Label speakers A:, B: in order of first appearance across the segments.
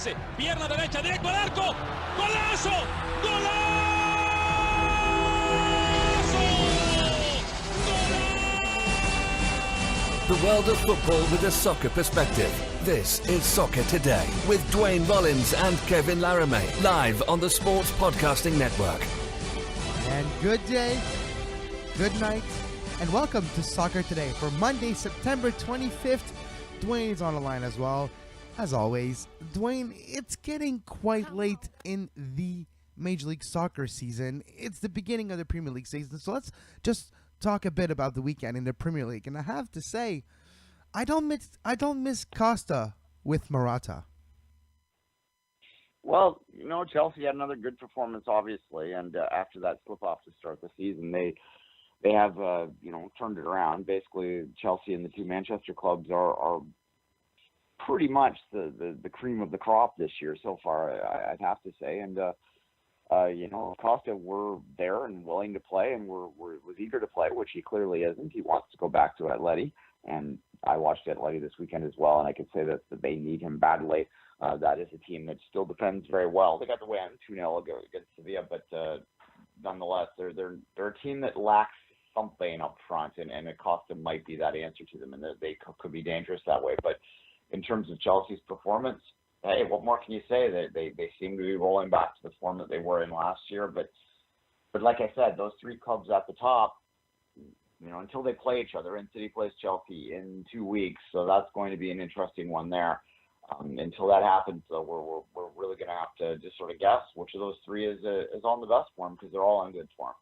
A: pase, pierna derecha, directo al arco, ¡golazo! ¡Golazo!
B: The world of football with a soccer perspective. This is Soccer Today with Duane, Rollins and Kevin Laramee, live on the Sports Podcasting Network.
C: And good day, good night, and welcome to Soccer Today for Monday, September 25th. Duane's on the line as well. As always, Duane, it's getting quite late in the Major League Soccer season. It's the beginning of the Premier League season, so let's just talk a bit about the weekend in the Premier League. And I have to say, I don't miss Costa with Morata.
D: Well, you know, Chelsea had another good performance, obviously, and after that slip-off to start the season, they have, turned it around. Basically, Chelsea and the two Manchester clubs are pretty much the cream of the crop this year so far, I'd have to say. And, Costa were there and willing to play and was eager to play, which he clearly isn't. He wants to go back to Atleti, and I watched Atleti this weekend as well, and I can say that they need him badly. That is a team that still defends very well. They got the win 2-0 against Sevilla, but nonetheless, they're a team that lacks something up front, and Costa might be that answer to them, and they could be dangerous that way. But in terms of Chelsea's performance, hey, what more can you say? They seem to be rolling back to the form that they were in last year. But like I said, those three clubs at the top, until they play each other, and City plays Chelsea in 2 weeks, so that's going to be an interesting one there. Until that happens, so we're really going to have to just sort of guess which of those three is on the best form, because they're all in good form.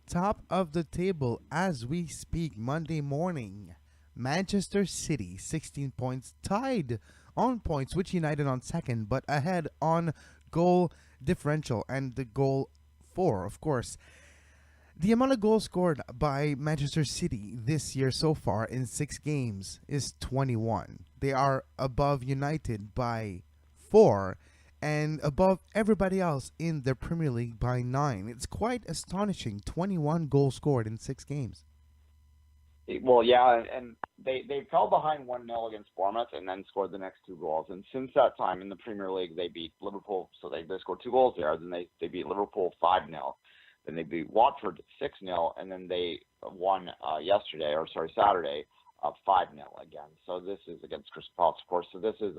C: Top of the table as we speak Monday morning. Manchester City, 16 points, tied on points with United on second, but ahead on goal differential and the goal for, of course. The amount of goals scored by Manchester City this year so far in 6 games is 21. They are above United by 4 and above everybody else in the Premier League by 9. It's quite astonishing, 21 goals scored in 6 games.
D: Well, yeah, and they fell behind 1-0 against Bournemouth and then scored the next 2 goals. And since that time in the Premier League, they beat Liverpool, so they scored 2 goals there. Then they beat Liverpool 5-0. Then they beat Watford 6-0, and then they won Saturday, 5-0 again. So this is against Crystal Palace, of course. So this is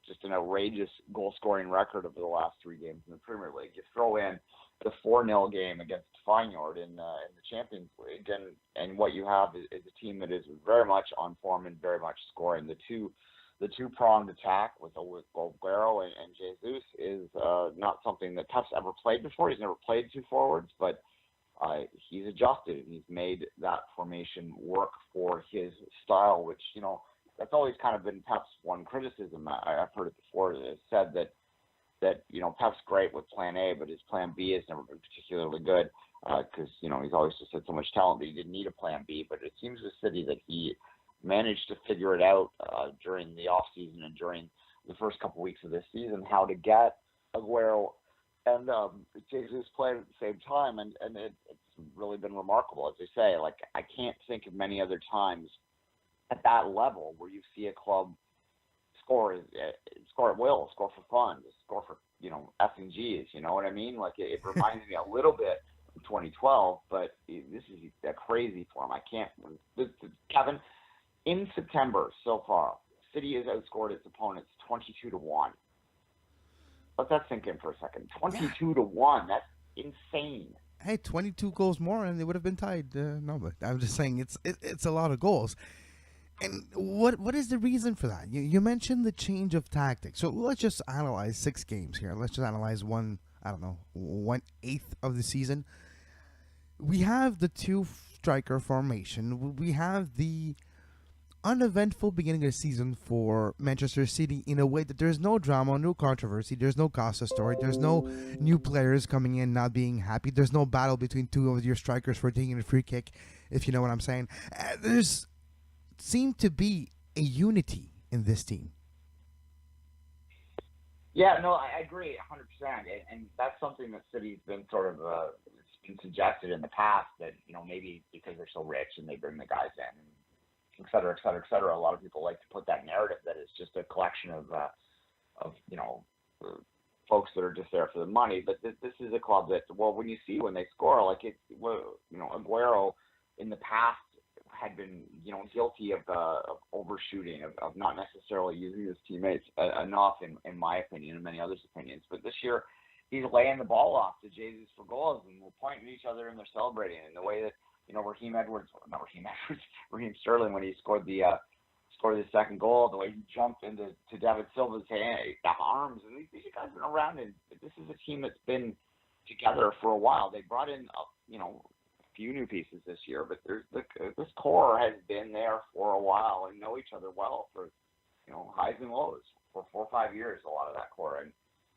D: just an outrageous goal-scoring record over the last 3 games in the Premier League. You throw in the 4-0 game against Feyenoord in the Champions League, and what you have is a team that is very much on form and very much scoring. The two-pronged attack with Aguero and Jesus is not something that Pep's ever played before. He's never played 2 forwards, but he's adjusted and he's made that formation work for his style, which, that's always kind of been Pep's one criticism. I've heard it before. It's said that Pep's great with plan A, but his plan B has never been particularly good because, he's always just had so much talent that he didn't need a plan B. But it seems with City that he managed to figure it out during the offseason and during the first couple weeks of this season, how to get Aguero and Jesus playing at the same time. And it's really been remarkable, as they say. Like, I can't think of many other times at that level where you see a club score at will, score for fun, score for, F and G's, you know what I mean? Like, it reminds me a little bit of 2012, but this is a crazy form. Kevin, in September so far, City has outscored its opponents 22-1. Let that sink in for a second. 22-1. That's insane.
C: Hey, 22 goals more and they would have been tied. No, but I'm just saying it's a lot of goals. And what is the reason for that? You mentioned the change of tactics. So let's just analyze 6 games here. Let's just analyze 1/8 of the season. We have the 2-striker formation. We have the uneventful beginning of the season for Manchester City in a way that there's no drama, no controversy, there's no Costa story, there's no new players coming in not being happy, there's no battle between 2 of your strikers for taking a free kick, if you know what I'm saying. There's seemed to be a unity in this team.
D: Yeah, no, I agree 100%. And that's something that City's been sort of been suggested in the past that, maybe because they're so rich and they bring the guys in, and et cetera, et cetera, et cetera. A lot of people like to put that narrative that it's just a collection of folks that are just there for the money. But this is a club that, well, when they score, like Aguero in the past had been, guilty of overshooting, of not necessarily using his teammates enough, in my opinion, and many others' opinions. But this year, he's laying the ball off to Jesus for goals, and we're pointing at each other and they're celebrating. And the way that, Raheem Sterling, when he scored the second goal, the way he jumped into David Silva's arms, and these guys have been around, and this is a team that's been together for a while. They brought in, a few new pieces this year, but this core has been there for a while and know each other well for, highs and lows for 4 or 5 years, a lot of that core.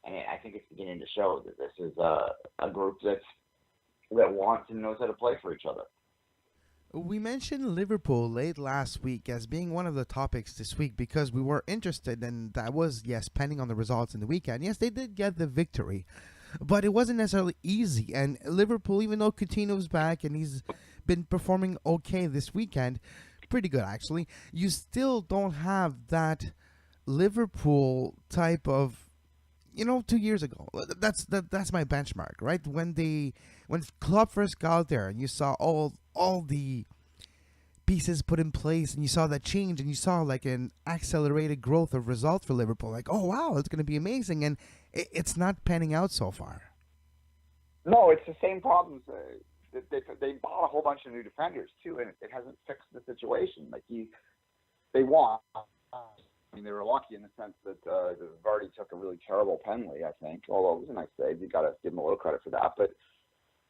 D: And I think it's beginning to show that this is a group that wants and knows how to play for each other.
C: We mentioned Liverpool late last week as being one of the topics this week because we were interested, and that was, yes, pending on the results in the weekend. Yes, they did get the victory, but it wasn't necessarily easy. And Liverpool, even though Coutinho's back and he's been performing okay this weekend, pretty good actually, you still don't have that Liverpool type of, 2 years ago. That's my benchmark, right? When Klopp first got there and you saw all the pieces put in place and you saw that change and you saw like an accelerated growth of results for Liverpool, like, oh wow, it's going to be amazing, and it's not panning out so far.
D: No, it's the same problems. They bought a whole bunch of new defenders too, and it hasn't fixed the situation. Like they won. They were lucky in the sense that Vardy took a really terrible penalty, I think. Although it was a nice save, you got to give him a little credit for that. But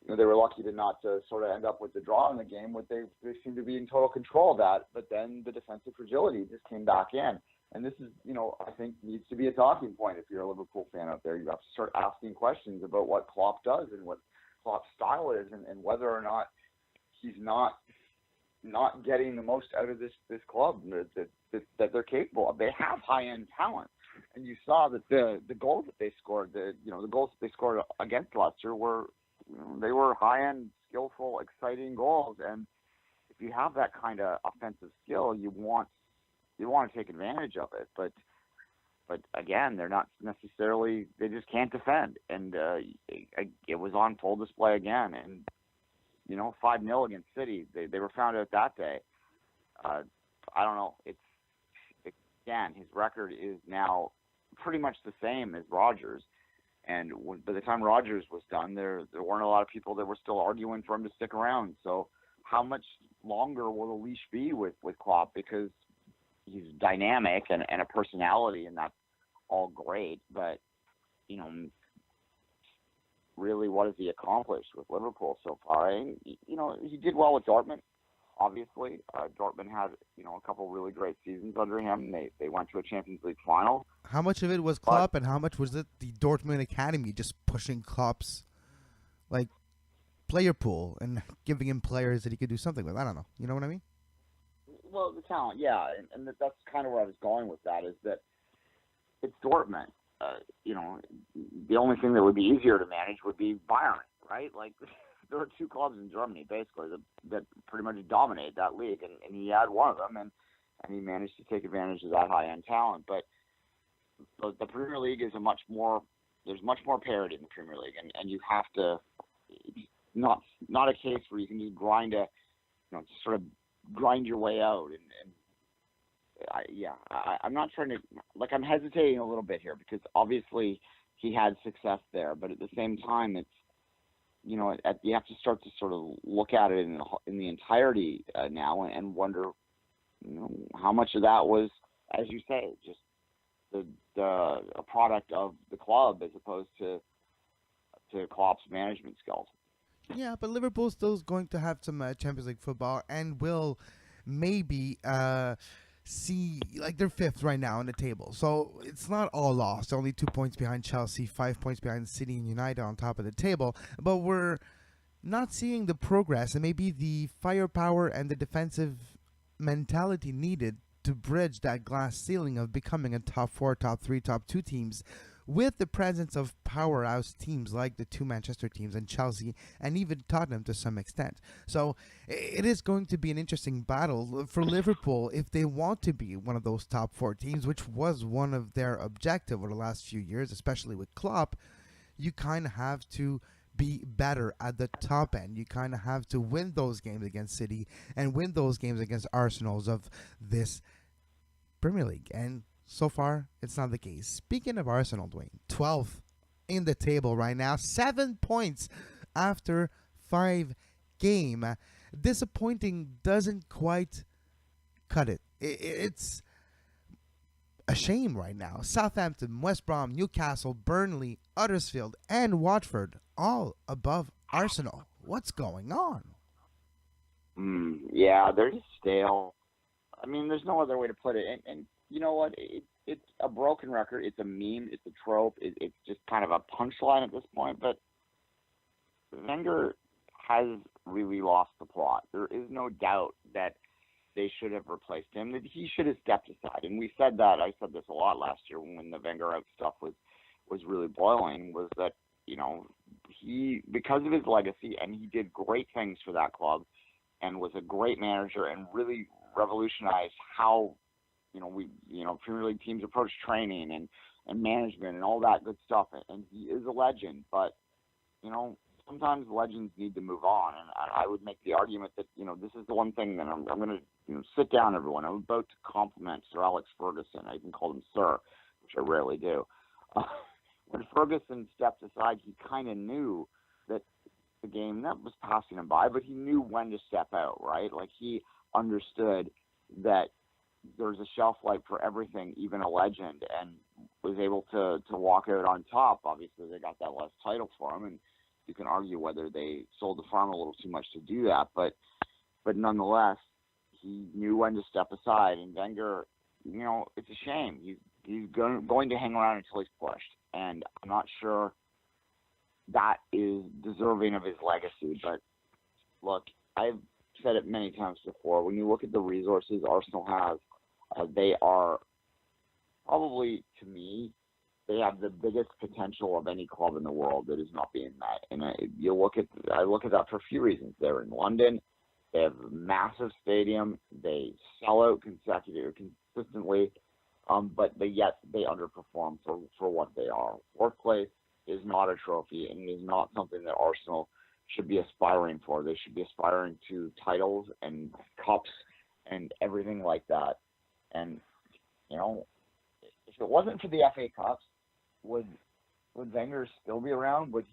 D: they were lucky to not sort of end up with the draw in the game. What they seemed to be in total control of that. But then the defensive fragility just came back in, and this is, I think, needs to be a talking point if you're a Liverpool fan out there. You have to start asking questions about what Klopp does and what Klopp's style is, and whether or not he's not getting the most out of this club that they're capable of. They have high-end talent, and you saw that the goals that they scored, the goals that they scored against Leicester were high-end, skillful, exciting goals. And if you have that kind of offensive skill, you want to take advantage of it. But again, they're not necessarily. They just can't defend, and it was on full display again. And 5-0 against City. They were found out that day. I don't know. Again, his record is now pretty much the same as Rodgers. And by the time Rodgers was done, there weren't a lot of people that were still arguing for him to stick around. So how much longer will the leash be with Klopp? Because he's dynamic and a personality, and that's all great. But, really, what has he accomplished with Liverpool so far? And, he did well with Dortmund, obviously. Dortmund had, a couple really great seasons under him. They went to a Champions League final.
C: How much of it was Klopp, and how much was it the Dortmund Academy just pushing Klopp's, player pool and giving him players that he could do something with? I don't know. You know what I mean?
D: Well, the talent, yeah. And that's kind of where I was going with that, is that it's Dortmund. The only thing that would be easier to manage would be Bayern, right? Like, there are 2 clubs in Germany, basically, that pretty much dominate that league, and he had one of them, and he managed to take advantage of that high-end talent. But the Premier League is there's much more parity in the Premier League, and you have to, not a case where you can just sort of grind your way out, I'm not trying to, I'm hesitating a little bit here, because obviously he had success there, but at the same time, it's, you have to start to sort of look at it in the entirety now, and wonder, how much of that was, as you say, just a product of the club as opposed to Klopp's management skills.
C: Yeah, but Liverpool still is going to have some Champions League football, and will maybe see, they're 5th right now on the table. So it's not all lost. Only 2 points behind Chelsea, 5 points behind City and United on top of the table. But we're not seeing the progress and maybe the firepower and the defensive mentality needed to bridge that glass ceiling of becoming a top 4, top 3, top 2 teams with the presence of powerhouse teams like the two Manchester teams and Chelsea and even Tottenham to some extent. So it is going to be an interesting battle for Liverpool if they want to be one of those top 4 teams, which was one of their objectives over the last few years, especially with Klopp. You kind of have to be better at the top end. You kind of have to win those games against City and win those games against Arsenals of this Premier League. And so far, it's not the case. Speaking of Arsenal, Duane, 12th in the table right now, 7 points after 5 games. Disappointing doesn't quite cut it. It's a shame right now. Southampton, West Brom, Newcastle, Burnley, Huddersfield, and Watford all above Arsenal. What's going on?
D: Yeah, they're just stale. I mean, there's no other way to put it. And you know what? It's a broken record. It's a meme. It's a trope. It's just kind of a punchline at this point. But Wenger has really lost the plot. There is no doubt that they should have replaced him, that he should have stepped aside. And we said that. I said this a lot last year when the Wenger out stuff was really boiling, was that, you know, he, because of his legacy, and he did great things for that club and was a great manager and really revolutionized how, Premier League teams approach training and management and all that good stuff. And he is a legend, but, sometimes legends need to move on. And I would make the argument that, this is the one thing that I'm going to, sit down, everyone. I'm about to compliment Sir Alex Ferguson. I even called him Sir, which I rarely do. When Ferguson stepped aside, he kind of knew that the game, that was passing him by, but he knew when to step out, right? Like, he understood that there's a shelf life for everything, even a legend, and was able to walk out on top. Obviously, they got that last title for him, and you can argue whether they sold the farm a little too much to do that, but nonetheless, he knew when to step aside. And Wenger, it's a shame. He's going to hang around until he's pushed, and I'm not sure that is deserving of his legacy. But look, I've said it many times before. When you look at the resources Arsenal has, they are probably, to me, they have the biggest potential of any club in the world that is not being met. And I look at that for a few reasons. They're in London. They have a massive stadium. They sell out consistently, but yet they underperform for what they are. Fourth place is not a trophy, and it is not something that Arsenal should be aspiring for. They should be aspiring to titles and cups and everything like that. And, if it wasn't for the FA Cups, would Wenger still be around? Would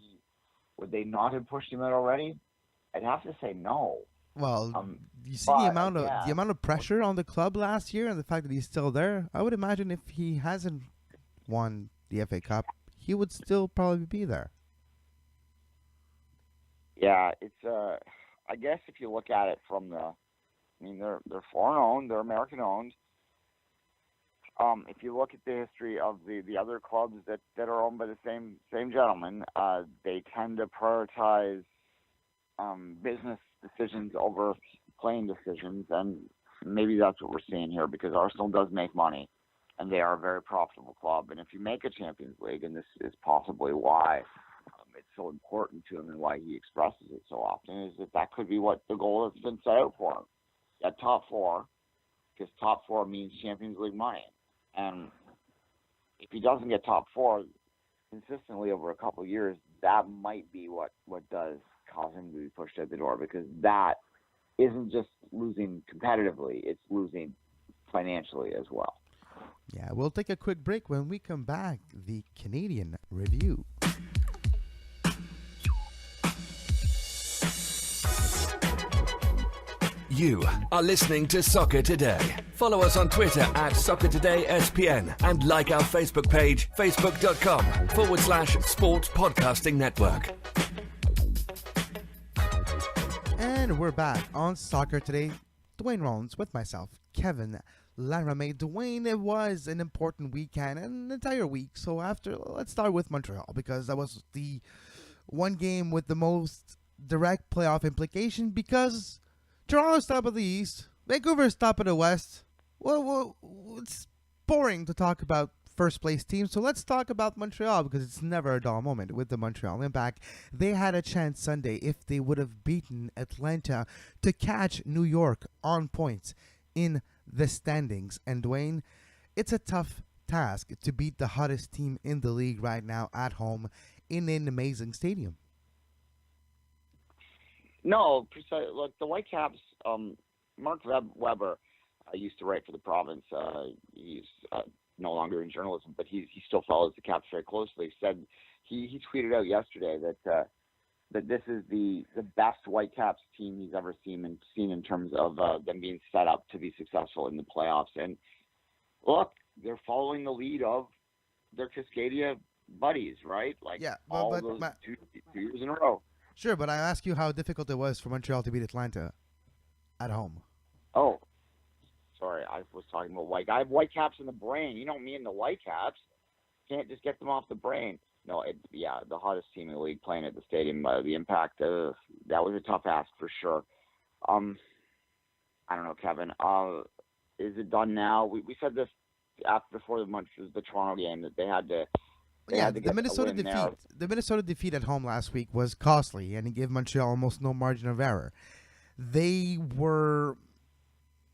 D: they not have pushed him out already? I'd have to say no.
C: Well, you see the amount of pressure on the club last year and the fact that he's still there. I would imagine if he hasn't won the FA Cup, he would still probably be there.
D: Yeah, it's I guess if you look at it from they're foreign owned, they're American owned. If you look at the history of the other clubs that are owned by the same gentleman, they tend to prioritize business decisions over playing decisions, and maybe that's what we're seeing here, because Arsenal does make money, and they are a very profitable club. And if you make a Champions League, and this is possibly why it's so important to him and why he expresses it so often, is that could be what the goal has been set out for him. At top 4, because top 4 means Champions League money. And if he doesn't get top 4 consistently over a couple of years, that might be what does cause him to be pushed out the door, because that isn't just losing competitively, it's losing financially as well.
C: Yeah, we'll take a quick break. When we come back, the Canadian Review.
B: You are listening to Soccer Today. Follow us on Twitter at SoccerTodaySPN and like our Facebook page, facebook.com/Sports Podcasting Network.
C: And we're back on Soccer Today. Duane Rollins with myself, Kevin Laramee. Duane, it was an important weekend, an entire week. So let's start with Montreal, because that was the one game with the most direct playoff implication, because Toronto's top of the East, Vancouver's top of the West. Well, it's boring to talk about first-place team. So let's talk about Montreal, because it's never a dull moment with the Montreal Impact. They had a chance Sunday, if they would have beaten Atlanta, to catch New York on points in the standings. And Duane, it's a tough task to beat the hottest team in the league right now at home in an amazing stadium.
D: No, look, the Whitecaps, Mark Weber used to write for the province. He's no longer in journalism, but he still follows the Caps very closely. He tweeted out yesterday that this is the best Whitecaps team he's ever seen in terms of them being set up to be successful in the playoffs. And look, they're following the lead of their Cascadia buddies, right? Like,
C: yeah,
D: all those two years in a row.
C: Sure, but I ask you how difficult it was for Montreal to beat Atlanta at home.
D: Oh, sorry, I was talking about I have Whitecaps in the brain. You know me and the Whitecaps. Can't just get them off the brain. No, the hottest team in the league playing at the stadium. The Impact, that was a tough ask for sure. I don't know, Kevin. Is it done now? We said this before the Toronto game, that they had to.
C: The Minnesota defeat at home last week was costly, and it gave Montreal almost no margin of error. They were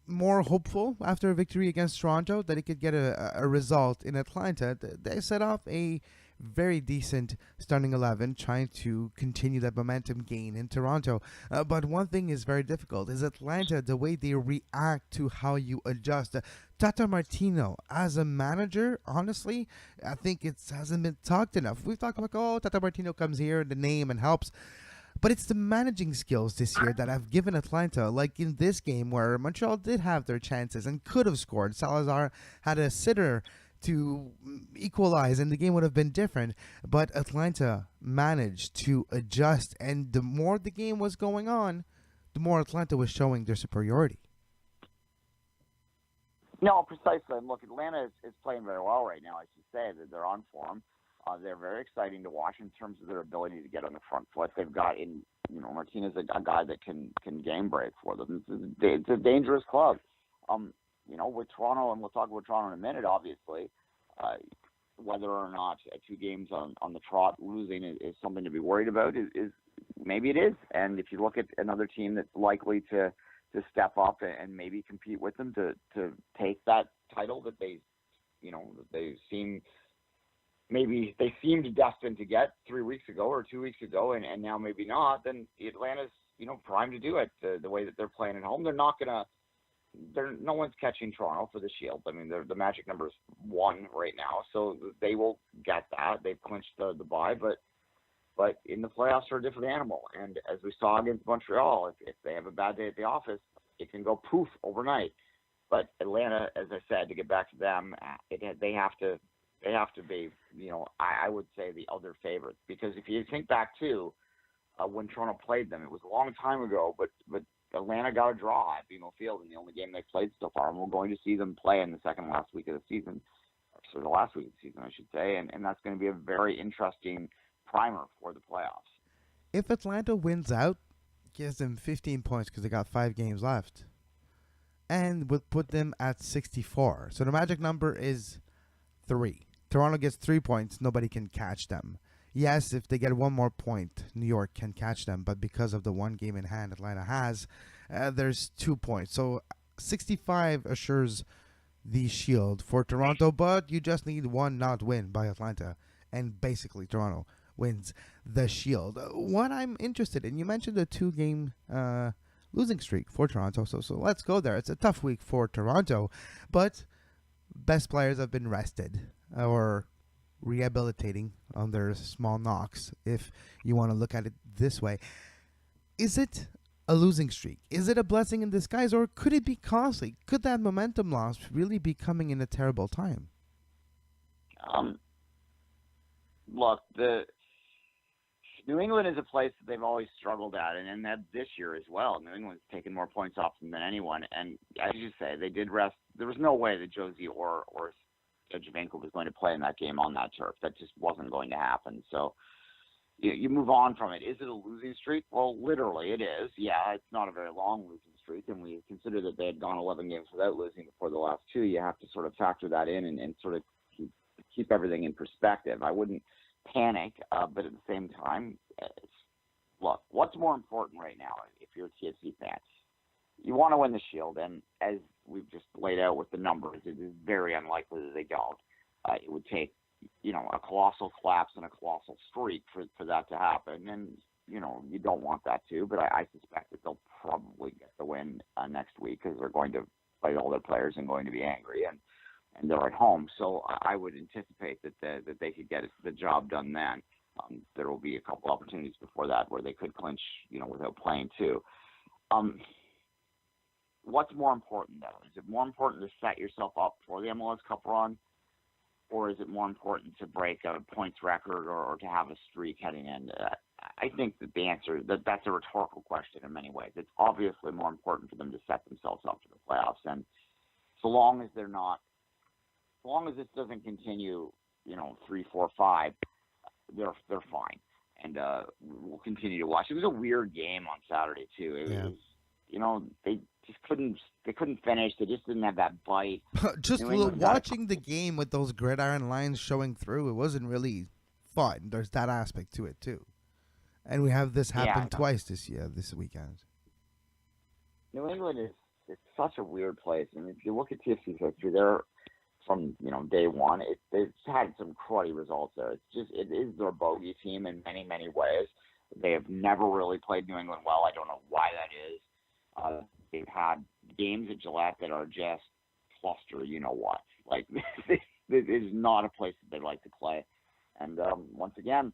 C: more hopeful after a victory against Toronto that it could get a result in Atlanta. They set off a very decent starting 11, trying to continue that momentum gain in Toronto. But one thing is very difficult is Atlanta, the way they react to how you adjust. Tata Martino, as a manager, honestly, I think it hasn't been talked enough. We've talked about, Tata Martino comes here, the name, and helps. But it's the managing skills this year that have given Atlanta, like in this game where Montreal did have their chances and could have scored. Salazar had a sitter to equalize, and the game would have been different. But Atlanta managed to adjust, and the more the game was going on, the more Atlanta was showing their superiority.
D: No, precisely. And look, Atlanta is playing very well right now. I should say that they're on form. They're very exciting to watch in terms of their ability to get on the front foot. They've got Martinez, a guy that can game break for them. It's a dangerous club. With Toronto, and we'll talk about Toronto in a minute, obviously, whether or not 2 games on the trot losing is something to be worried about, is maybe it is. And if you look at another team that's likely to step up and maybe compete with them to take that title that they seemed destined to get 3 weeks ago or 2 weeks ago, and now maybe not, then Atlanta's primed to do it. The way that they're playing at home, no one's catching Toronto for the Shield. I mean, the magic number is 1 right now, so they will get that. They've clinched the bye, but in the playoffs are a different animal. And as we saw against Montreal, if they have a bad day at the office, it can go poof overnight. But Atlanta, as I said, to get back to them, they have to be, I would say, the other favorites. Because if you think back to when Toronto played them, it was a long time ago, but Atlanta got a draw at BMO Field in the only game they played so far, and we're going to see them play in the last week of the season, so the last week of the season, I should say, and that's going to be a very interesting primer for the playoffs.
C: If Atlanta wins out, gives them 15 points because they got 5 games left, and would put them at 64. So the magic number is 3. Toronto gets 3 points, nobody can catch them. Yes, if they get 1 more point, New York can catch them, but because of the 1 game in hand Atlanta has, there's 2 points. So 65 assures the Shield for Toronto, but you just need 1 not win by Atlanta, and basically Toronto wins the Shield. What I'm interested in, you mentioned a 2-game losing streak for Toronto, so let's go there. It's a tough week for Toronto, but best players have been rested or rehabilitating on their small knocks, if you want to look at it this way. Is it a losing streak? Is it a blessing in disguise, or could it be costly? Could that momentum loss really be coming in a terrible time?
D: Look, New England is a place that they've always struggled at, and that this year as well. New England's taken more points off them than anyone, and as you say, they did rest. There was no way that Josie or Javanko was going to play in that game on that turf. That just wasn't going to happen. So you move on from it. Is it a losing streak? Well, literally it is. Yeah, it's not a very long losing streak, and we consider that they had gone 11 games without losing before the last 2. You have to sort of factor that in and sort of keep everything in perspective. I wouldn't panic, but at the same time, look, what's more important right now if you're a TFC fan? You want to win the Shield, and as we've just laid out with the numbers, it is very unlikely that they don't. It would take, a colossal collapse and a colossal streak for that to happen, and, you don't want that too, but I suspect that they'll probably get the win next week because they're going to fight all their players and going to be angry, and they're at home. So I would anticipate that they could get the job done then. There will be a couple opportunities before that where they could clinch, without playing too. What's more important, though? Is it more important to set yourself up for the MLS Cup run, or is it more important to break a points record or to have a streak heading in? I think that the answer that's a rhetorical question in many ways. It's obviously more important for them to set themselves up for the playoffs, and so long as this doesn't continue, 3, 4, 5, they're fine, and we'll continue to watch. It was a weird game on Saturday too. It was, they just couldn't finish. They just didn't have that bite.
C: Just watching the game with those gridiron lines showing through, it wasn't really fun. There's that aspect to it too, and we have this happen twice this weekend.
D: New England it's such a weird place, and if you look at TFC's history, they're from day one. They've had some cruddy results there. It is their bogey team in many, many ways. They have never really played New England well. I don't know why that is. They've had games at Gillette that are just cluster, what. Like, this is not a place that they like to play. And once again,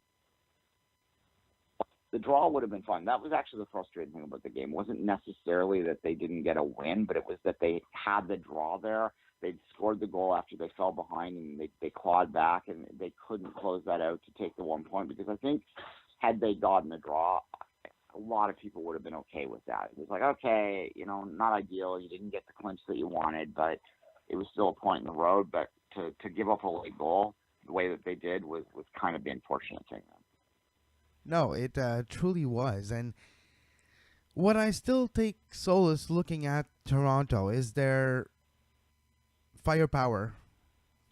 D: the draw would have been fun. That was actually the frustrating thing about the game. It wasn't necessarily that they didn't get a win, but it was that they had the draw there. They'd scored the goal after they fell behind, and they clawed back, and they couldn't close that out to take the 1 point, because I think had they gotten the draw, a lot of people would have been okay with that. It was like, okay, not ideal. You didn't get the clinch that you wanted, but it was still a point in the road. But to give up a late goal the way that they did was kind of the unfortunate thing.
C: No, it truly was. And what I still take solace looking at Toronto is their firepower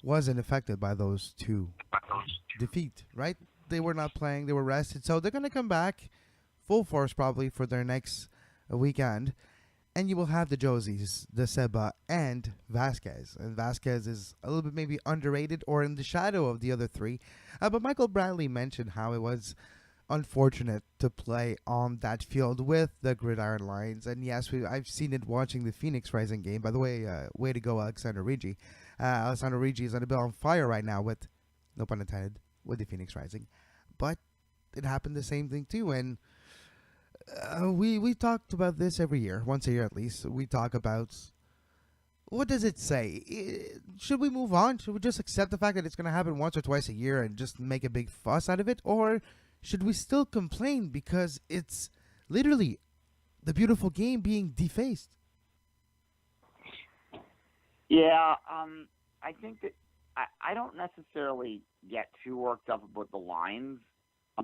C: wasn't affected by those two defeats, right? They were not playing. They were rested. So they're going to come back full force probably for their next weekend. And you will have the Josies, the Seba, and Vasquez. And Vasquez is a little bit maybe underrated or in the shadow of the other three. But Michael Bradley mentioned how it was unfortunate to play on that field with the gridiron lines. And yes, I've seen it watching the Phoenix Rising game. By the way, way to go, Alexander Rigi. Alexander Rigi is a bit on fire right now with, no pun intended, with the Phoenix Rising. But it happened the same thing too. And we talked about this every year, once a year at least. We talk about, what does it say? Should we move on? Should we just accept the fact that it's going to happen once or twice a year and just make a big fuss out of it? Or should we still complain because it's literally the beautiful game being defaced?
D: Yeah, I think that I don't necessarily get too worked up about the lines,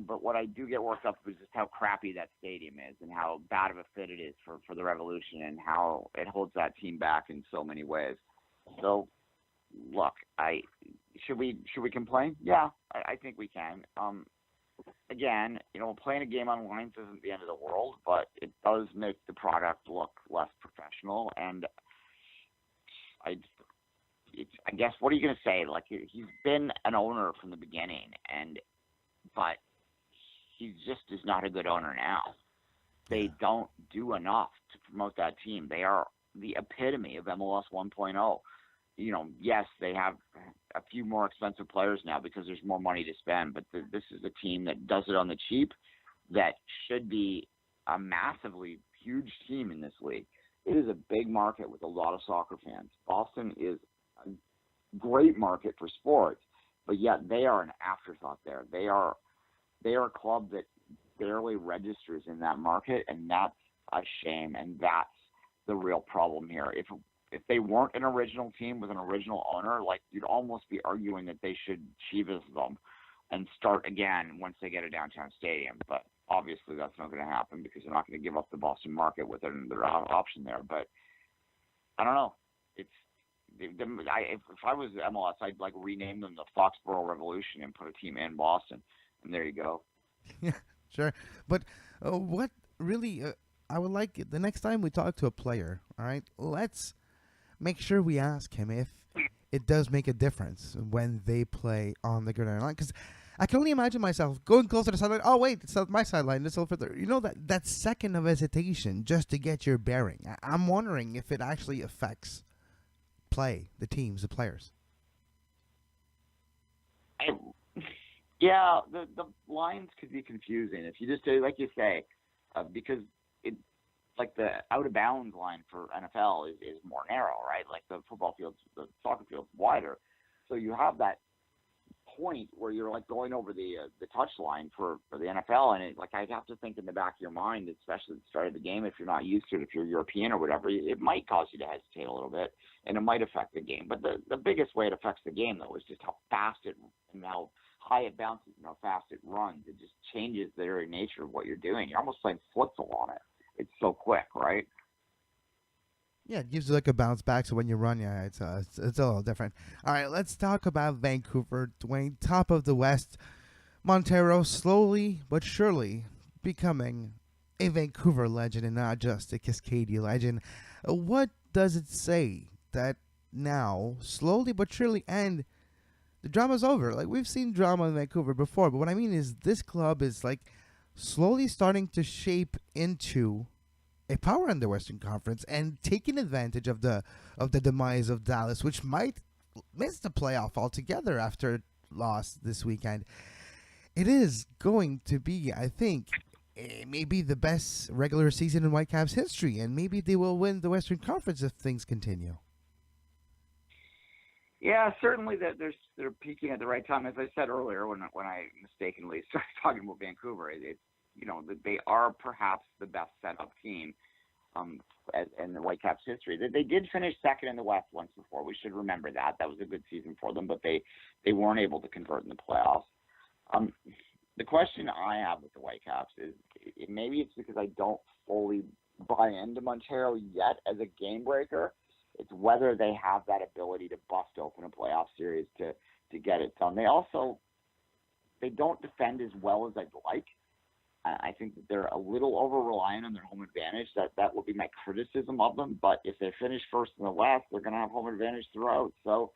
D: but what I do get worked up is just how crappy that stadium is and how bad of a fit it is for the Revolution and how it holds that team back in so many ways. So, look, should we complain? Yeah, I think we can. Again, playing a game on lines isn't the end of the world, but it does make the product look less professional. And I guess, what are you going to say? Like, he's been an owner from the beginning, but he just is not a good owner now. They don't do enough to promote that team. They are the epitome of MLS 1.0. Yes, they have a few more expensive players now because there's more money to spend, but this is a team that does it on the cheap, that should be a massively huge team in this league. It is a big market with a lot of soccer fans. Boston is a great market for sports, but yet they are an afterthought there. They are a club that barely registers in that market, and that's a shame, and that's the real problem here. If they weren't an original team with an original owner, like, you'd almost be arguing that they should Chivas them and start again once they get a downtown stadium. But obviously that's not going to happen because they're not going to give up the Boston market with their option there. But I don't know. if I was MLS, I'd like rename them the Foxborough Revolution and put a team in Boston, and there you go.
C: Yeah, sure. But what really, I would like the next time we talk to a player, all right, let's make sure we ask him if it does make a difference when they play on the gridiron line. Because I can only imagine myself going closer to the sideline. Oh, wait, it's not my sideline. It's a little further. You know, that second of hesitation just to get your bearing. I'm wondering if it actually affects play, the teams, the players.
D: Yeah, the lines could be confusing if you just do like you say, because it like the out of bounds line for NFL is more narrow, right? Like the football field's, the soccer field's wider, so you have that point where you're like going over the touch line for the NFL, and I'd have to think in the back of your mind, especially at the start of the game, if you're not used to it, if you're European or whatever, it might cause you to hesitate a little bit, and it might affect the game. But the biggest way it affects the game though is just how fast it and how high it bounces and how fast it runs. It just changes the very nature of what you're doing. You're almost playing futsal on it. It's so quick, right?
C: Yeah, it gives you like a bounce back. So when you run, yeah, it's a little different. All right, let's talk about Vancouver. Duane, top of the West. Montero slowly but surely becoming a Vancouver legend and not just a Cascadia legend. What does it say that now, slowly but surely, and the drama's over? Like, we've seen drama in Vancouver before, but what I mean is this club is like slowly starting to shape into a power in the Western Conference and taking advantage of the demise of Dallas, which might miss the playoff altogether after loss this weekend. It is going to be, I think, maybe the best regular season in Whitecaps history, and maybe they will win the Western Conference if things continue.
D: Yeah, certainly they're peaking at the right time. As I said earlier, when I mistakenly started talking about Vancouver, it's they are perhaps the best set-up team in the Whitecaps history. They did finish second in the West once before. We should remember that. That was a good season for them, but they weren't able to convert in the playoffs. The question I have with the Whitecaps is, maybe it's because I don't fully buy into Montero yet as a game breaker. It's whether they have that ability to bust open a playoff series to get it done. They don't defend as well as I'd like. I think that they're a little over-reliant on their home advantage. That would be my criticism of them. But if they finish first in the West, they're going to have home advantage throughout. So,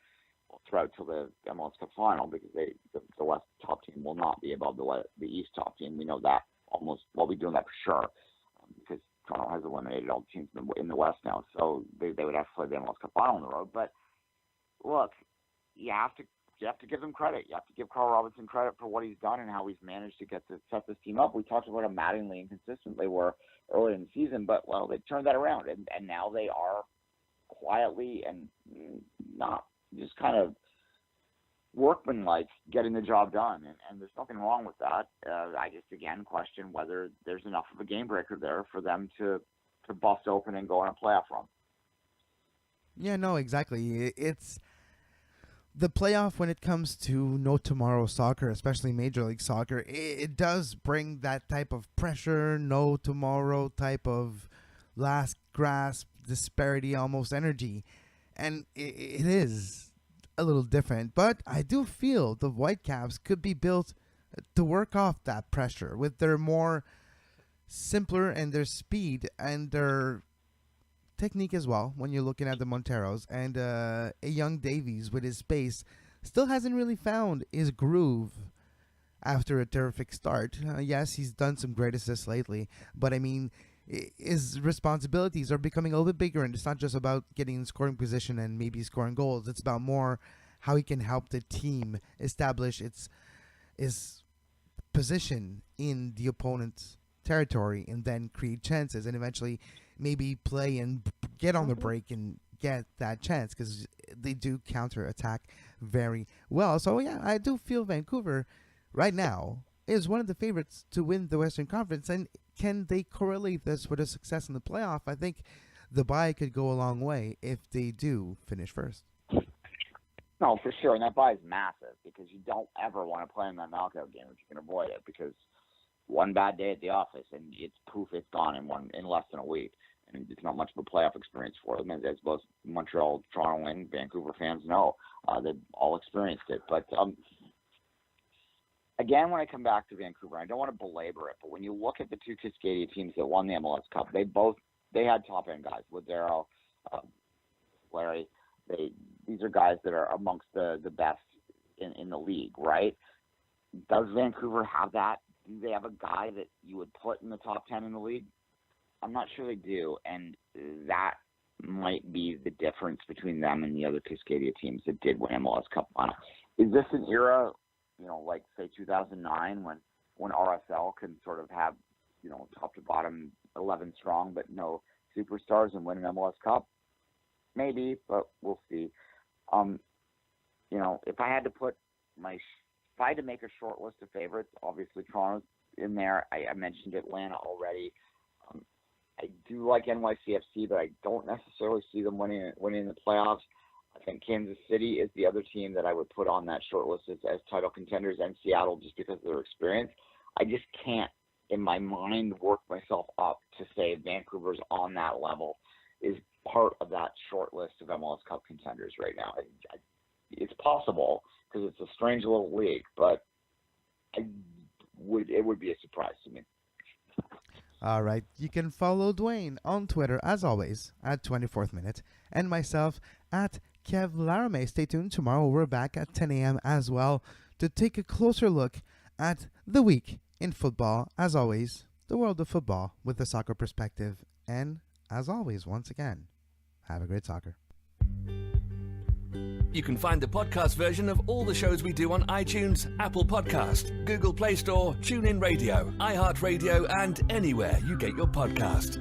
D: throughout till the MLS Cup final, because the West top team will not be above the East top team. We know that almost. Well, we're doing that for sure, because Toronto has eliminated all the teams in the West now. So they would have to play the MLS Cup final on the road. But look, you have to give them credit. You have to give Carl Robinson credit for what he's done and how he's managed to set this team up. We talked about how maddeningly inconsistent they were early in the season, but, well, they turned that around, and now they are quietly and not just kind of workmanlike getting the job done, and there's nothing wrong with that. I just, again, question whether there's enough of a game breaker there for them to bust open and go on a playoff run.
C: Yeah, no, exactly. It's the playoff when it comes to no tomorrow soccer, especially Major League Soccer. It does bring that type of pressure, no tomorrow type of last grasp, disparity, almost energy. And it is a little different. But I do feel the Whitecaps could be built to work off that pressure with their more simpler and their speed and their technique as well. When you're looking at the Monteros and a young Davies with his pace still hasn't really found his groove after a terrific start. Yes, he's done some great assists lately, but I mean, his responsibilities are becoming a little bit bigger, and it's not just about getting in scoring position and maybe scoring goals. It's about more how he can help the team establish its position in the opponent's territory and then create chances and eventually maybe play and get on the break and get that chance, because they do counter attack very well. So yeah, I do feel Vancouver right now is one of the favorites to win the Western Conference. And can they correlate this with a success in the playoff? I think the bye could go a long way if they do finish first.
D: No, for sure. And that bye is massive, because you don't ever want to play in that knockout game if you can avoid it, because one bad day at the office and it's poof, it's gone in less than a week. it's not much of a playoff experience for them, as both Montreal, Toronto, and Vancouver fans know. They've all experienced it. But again, when I come back to Vancouver, I don't want to belabor it, but when you look at the two Cascadia teams that won the MLS Cup, they had top-end guys. Woodero, Larry, these are guys that are amongst the best in the league, right? Does Vancouver have that? Do they have a guy that you would put in the top 10 in the league? I'm not sure they do, and that might be the difference between them and the other Cascadia teams that did win MLS Cup finals. Is this an era, like say 2009 when RSL can sort of have, top to bottom 11 strong but no superstars and win an MLS Cup? Maybe, but we'll see. If I had to put if I had to make a short list of favorites, obviously Toronto's in there. I mentioned Atlanta already. I do like NYCFC, but I don't necessarily see them winning the playoffs. I think Kansas City is the other team that I would put on that short list as title contenders, and Seattle just because of their experience. I just can't, in my mind, work myself up to say Vancouver's on that level is part of that short list of MLS Cup contenders right now. It's possible because it's a strange little league, but it would be a surprise to me.
C: All right. You can follow Duane on Twitter, as always, at 24th Minute, and myself at Kev Laramee. Stay tuned. Tomorrow we're back at 10 a.m. as well to take a closer look at the week in football. As always, the world of football with a soccer perspective. And as always, once again, have a great soccer.
B: You can find the podcast version of all the shows we do on iTunes, Apple Podcast, Google Play Store, TuneIn Radio, iHeartRadio, and anywhere you get your podcast.